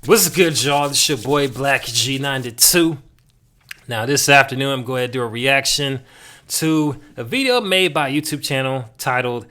What's good, y'all? This your boy Blak G 92. Now, this afternoon, I'm going to do a reaction to a video made by a YouTube channel titled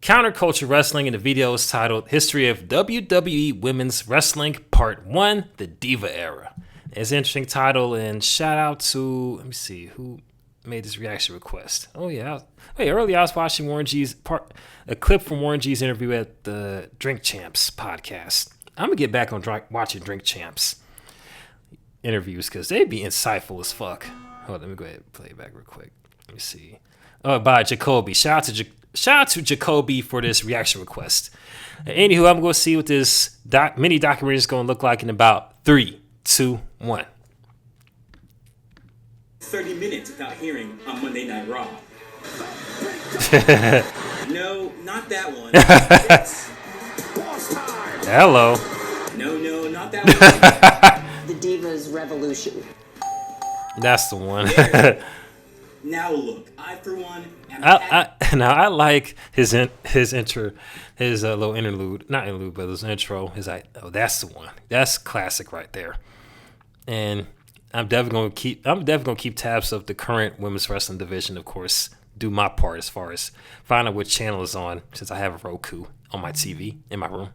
Counterculture Wrestling, and the video is titled History of WWE Women's Wrestling Part 1, The Diva Era. It's an interesting title, and shout out to, let me see, who made this reaction request. Oh, yeah. Earlier I was watching a clip from Warren G's interview at the Drink Champs podcast. I'm going to get back on watching Drink Champs interviews because they'd be insightful as fuck. Hold on, let me go ahead and play it back real quick. Let me see. Oh, by Jacoby. Shout out to Jacoby for this reaction request. Anywho, I'm going to see what this mini documentary is going to look like in about 3, 2, 1. 30 minutes without hearing on Monday Night Raw. No, not that one. Hello. No, not that one. The Divas Revolution. That's the one. Now look, I for one am I like his intro, his little interlude, not interlude, but his intro. His oh, that's the one. That's classic right there. And I'm definitely gonna keep tabs of the current women's wrestling division. Of course, do my part as far as find out which channel is on, since I have a Roku on my TV in my room.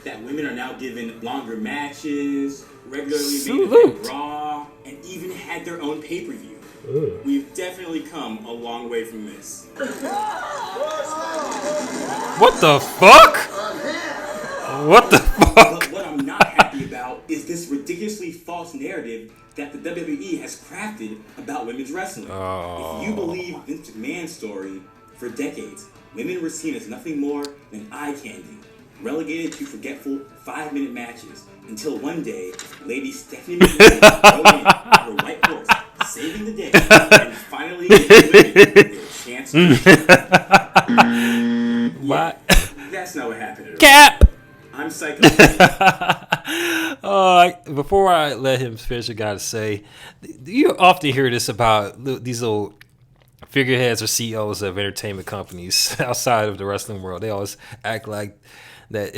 That women are now given longer matches, regularly being Raw, and even had their own pay-per-view. We've definitely come a long way from this. What the fuck? What the fuck? But what I'm not happy about is this ridiculously false narrative that the WWE has crafted about women's wrestling. If you believe Vince McMahon's story, for decades, women were seen as nothing more than eye candy, relegated to forgetful 5-minute matches, until one day, Lady Stephanie McMahon rode in on her white horse, saving the day, and finally gave women their chance to What? That's not what happened at all. Cap! I'm psycho. Before I let him finish, I gotta say, you often hear this about these little figureheads or CEOs of entertainment companies outside of the wrestling world. They always act like that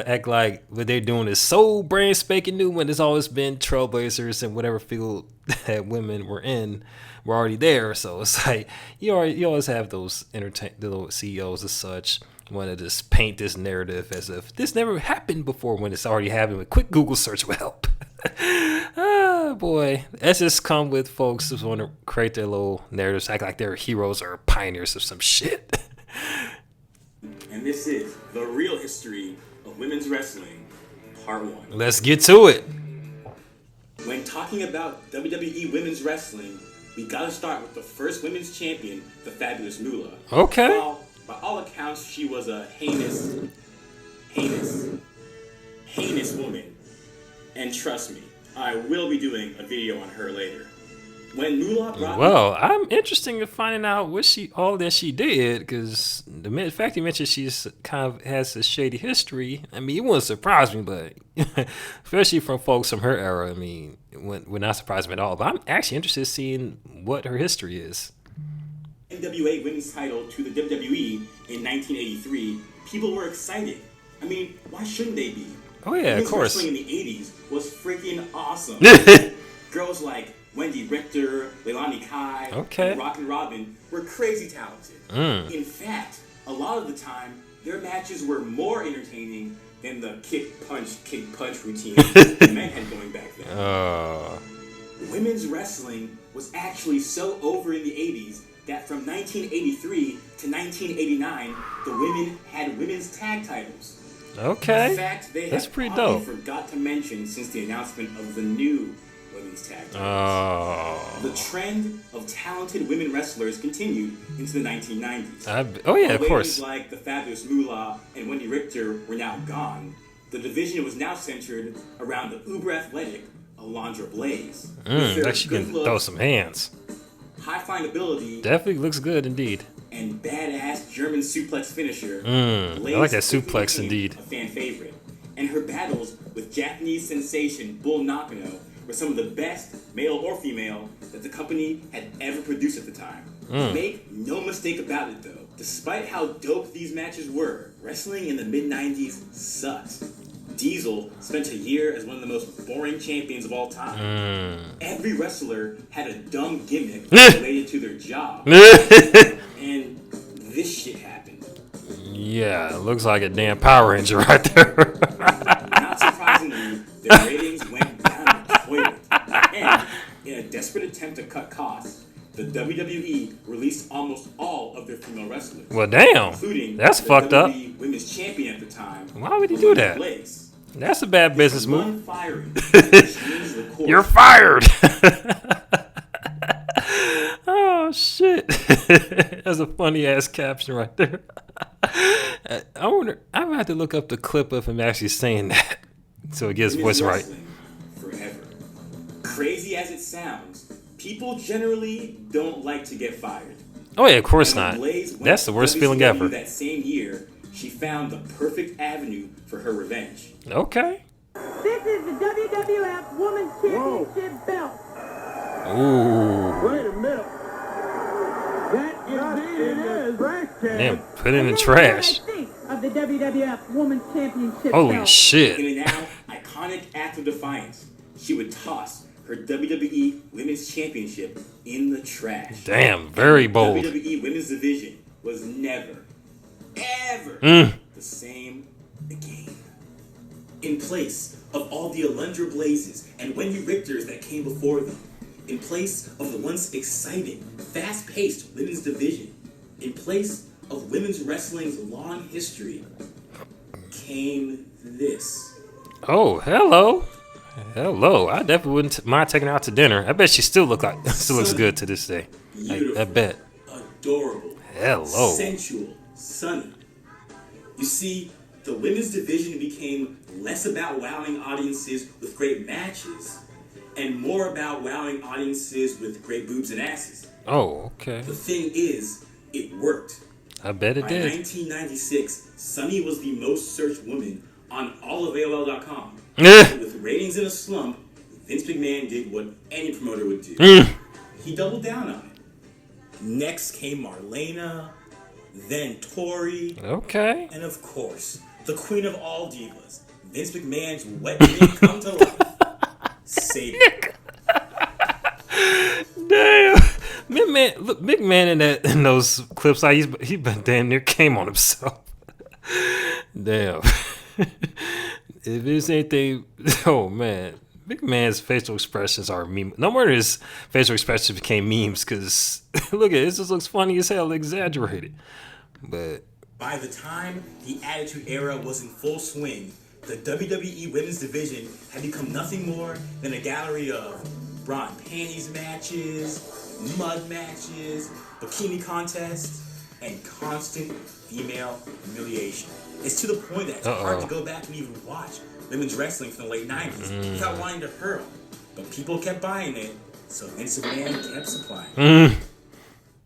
act like what they're doing is so brand spanking new when there's always been trailblazers in whatever field that women were already there. So it's like you always have those little CEOs as such want to just paint this narrative as if this never happened before when it's already happened. A quick Google search will help. Oh boy, that's just come with folks who want to create their little narratives, act like they're heroes or pioneers of some shit. And this is the real history of women's wrestling, part 1. Let's get to it. When talking about WWE women's wrestling, we gotta start with the first women's champion, the Fabulous Moolah. Okay. While, by all accounts, she was a heinous woman. And trust me, I will be doing a video on her later. When Moolah brought I'm interested in finding out all that she did, because the fact you mentioned she's kind of has a shady history. I mean, it wouldn't surprise me, but especially from folks from her era, I mean, it would not surprise me at all. But I'm actually interested in seeing what her history is. NWA women's title to the WWE in 1983, people were excited. I mean, why shouldn't they be? Oh yeah, women's of course. Wrestling in the 80s was freaking awesome. Girls like Wendy Richter, Leilani Kai, and Rockin' Robin were crazy talented. In fact, a lot of the time, their matches were more entertaining than the kick punch routine the men had going back then. Women's wrestling was actually so over in the 80s that from 1983 to 1989, the women had women's tag titles. Okay. In fact, they That's have pretty probably dope. forgot to mention since the announcement of the new women's tag titles. Oh. The trend of talented women wrestlers continued into the 1990s. Of course. Ladies like the Fabulous Moolah and Wendy Richter were now gone. The division was now centered around the uber-athletic Alundra Blaze. Like she can throw some hands. High-flying ability. Definitely looks good indeed. And badass German suplex finisher. I like that suplex indeed. A fan favorite. And her battles with Japanese sensation Bull Nakano were some of the best, male or female, that the company had ever produced at the time. Make no mistake about it though, despite how dope these matches were, wrestling in the mid-90s sucked. Diesel spent a year as one of the most boring champions of all time. Every wrestler had a dumb gimmick related to their job. And this shit happened. Yeah, it looks like a damn Power Ranger right there. Not surprisingly, their ratings went down the toilet. And in a desperate attempt to cut costs, the WWE released almost all of their female wrestlers. Well, damn. Including that's the fucked WWE up. Women's Champion at the time. Why would he do that? Place. That's a bad business move. One firing, which means the court. You're fired. Oh shit. That's a funny ass caption right there. I wonder. I'm gonna have to look up the clip of him actually saying that so it gets voice right. Forever. Crazy as it sounds, people generally don't like to get fired. Oh yeah, of course not. That's the worst feeling ever. That same year, she found the perfect avenue for her revenge. Okay. This is the WWF Women's Championship belt. Ooh. Wait a minute. That indeed it is. Damn, put it in the trash. Of the WWF Women's Championship Holy belt. shit. In a now iconic act of defiance, she would toss her WWE Women's Championship in the trash. Damn, very bold. WWE Women's Division was never, ever the same again. In place of all the Alundra Blazes and Wendy Richters that came before them, in place of the once exciting, fast-paced women's division, in place of women's wrestling's long history, came this. Oh, hello. Hello. I definitely wouldn't mind taking her out to dinner. I bet she still looks good to this day. I bet. Adorable. Hello. Sensual. Sunny. You see, the women's division became less about wowing audiences with great matches and more about wowing audiences with great boobs and asses. Oh, okay. The thing is, it worked. I bet it did. By 1996, Sunny was the most searched woman on all of AOL.com. With ratings in a slump, Vince McMahon did what any promoter would do. He doubled down on it. Next came Marlena, then Tori. Okay. And of course, the queen of all divas, Vince McMahon's wet dream come to life. Savior. Damn. McMahon in those clips, he been damn near came on himself. Damn. If there's anything, oh man, McMahon's facial expressions are meme. No wonder his facial expressions became memes because look at it, this looks funny as hell, exaggerated. But by the time the Attitude Era was in full swing, the WWE Women's Division had become nothing more than a gallery of bra and panties matches, mud matches, bikini contests, and constant female humiliation. It's to the point that it's hard to go back and even watch women's wrestling from the late 90s without wanting to hurl. But people kept buying it, so Vince McMahon kept supplying.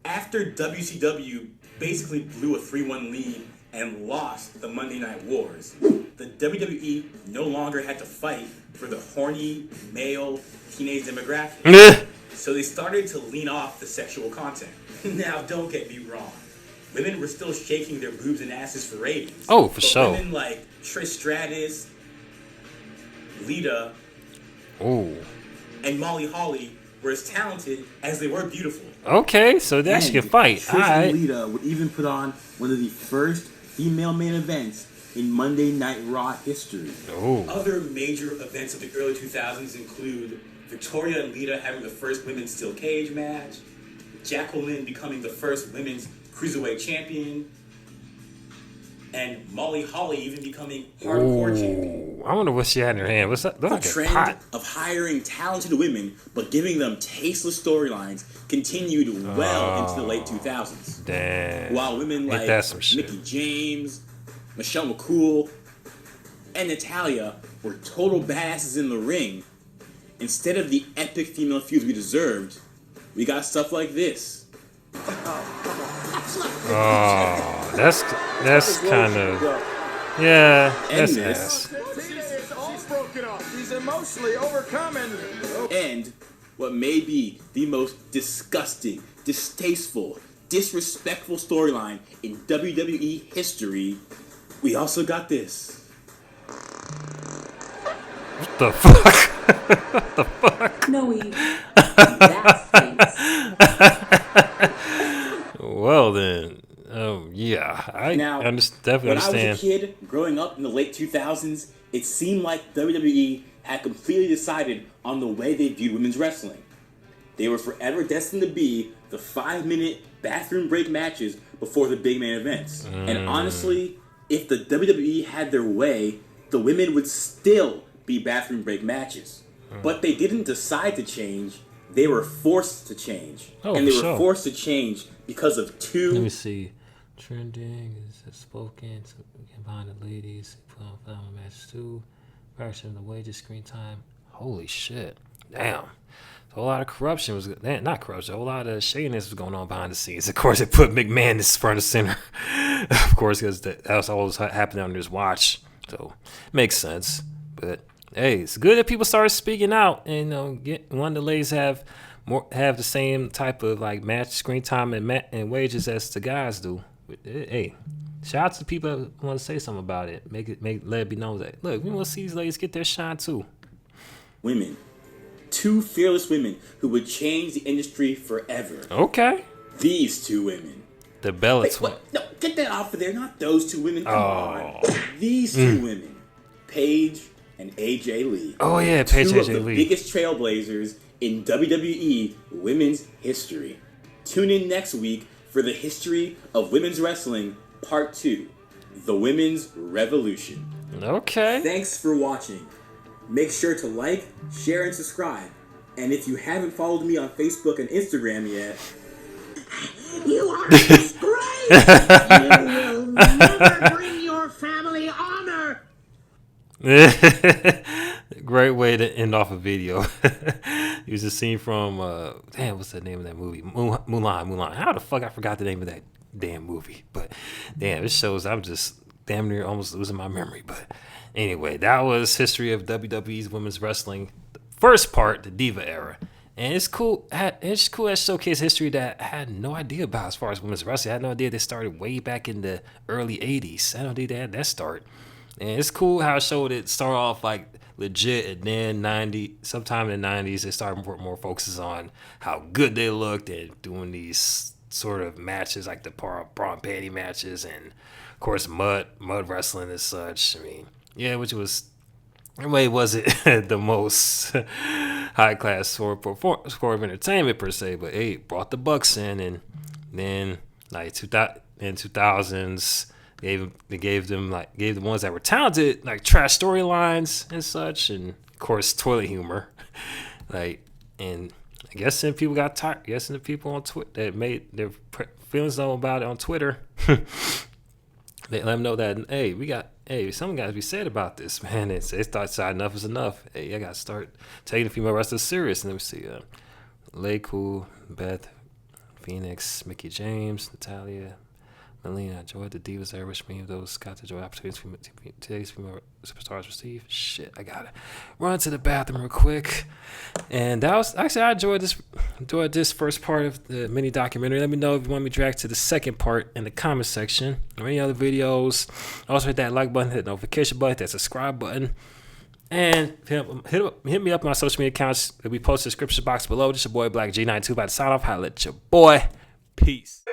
After WCW basically blew a 3-1 lead and lost the Monday Night Wars, the WWE no longer had to fight for the horny male teenage demographic. So they started to lean off the sexual content. Now, don't get me wrong. Women were still shaking their boobs and asses for ratings. Oh, for sure. Women like Trish Stratus, Lita, and Molly Holly were as talented as they were beautiful. Okay, so that she can fight. Trish and Lita would even put on one of the first female main events in Monday Night Raw history. Other major events of the early 2000s include Victoria and Lita having the first women's steel cage match, Jacqueline becoming the first women's cruiserweight champion, and Molly Holly even becoming hardcore champion. I wonder what she had in her hand. What's that? The trend of hiring talented women but giving them tasteless storylines continued well into the late 2000s. Damn. While women like Mickie James, Michelle McCool, and Natalya were total badasses in the ring, instead of the epic female feuds we deserved, we got stuff like this. Oh, that's kind of, yeah, that's ass. He's emotionally overcoming. And what may be the most disgusting, distasteful, disrespectful storyline in WWE history, we also got this. What the fuck? What the fuck? No, Eve. That's face. Well then, yeah, I definitely when understand. I was a kid growing up in the late 2000s, it seemed like WWE had completely decided on the way they viewed women's wrestling. They were forever destined to be the 5-minute bathroom break matches before the big main events. And honestly, if the WWE had their way, the women would still be bathroom break matches. But they didn't decide to change. They were forced to change. And they were forced to change because of two... Let me see. Trending is spoken to combine the ladies. Put on final match 2. Fraction of the wages, screen time. Holy shit. Damn. So a lot of corruption was... Not corruption. A whole lot of shadiness was going on behind the scenes. Of course, they put McMahon in front of center. Of course, because that was always happening under his watch. So, makes sense. But... hey, it's good that people started speaking out, and one of the ladies have the same type of like match screen time and wages as the guys do. But, hey, shout out to the people that want to say something about it. Let it be known that look, we want to see these ladies get their shine too. Women, 2 fearless women who would change the industry forever. Okay, These 2 women. the Bella Wait, twin. what? No, get that off of there. Not those 2 women. Come on. These 2 women, Paige and AJ Lee. Oh yeah, Paige Two AJ of the Lee. biggest trailblazers in WWE women's history. Tune in next week for the history of women's wrestling, Part 2, The Women's Revolution. Okay. Thanks for watching. Make sure to like, share, and subscribe. And if you haven't followed me on Facebook and Instagram yet, You are a disgrace! You will never bring your family honor! Great way to end off a video. Use a scene from what's the name of that movie? Mulan. How the fuck I forgot the name of that damn movie? But damn, it shows I'm just damn near almost losing my memory. But anyway, that was history of WWE's women's wrestling. The first part, the Diva era. And it's cool. It's cool that showcase history that I had no idea about as far as women's wrestling. I had no idea they started way back in the early 80s. I had no idea they had that start. And it's cool how it showed it start off like legit, and then sometime in the 90s, they started more focuses on how good they looked and doing these sort of matches like the bra and panty matches, and of course mud wrestling and such. I mean, yeah, which was anyway, wasn't the most high class sort of entertainment per se, but hey, it brought the Bucks in, and then like 2000s. They gave the ones that were talented like trash storylines and such, and of course toilet humor, like, and I guess some people got tired. I guess the people on Twitter that made their feelings known about it on Twitter, they let them know that something got to be said about this, man. They thought enough is enough. Hey, I got to start taking the female wrestlers serious. And let me see, Leiku, Beth, Phoenix, Mickey James, Natalia, Melina, enjoyed the Divas era, which means those got to enjoy opportunities today's female superstars receive. Shit, I gotta run to the bathroom real quick. And that was actually, I enjoyed this first part of the mini documentary. Let me know if you want me to drag to the second part in the comment section or any other videos. Also hit that like button, hit the notification button, that subscribe button. And hit me up on my social media accounts. It'll be posted in the description box below. This is your boy Blak G92 about to sign off. Holla at your boy. Peace.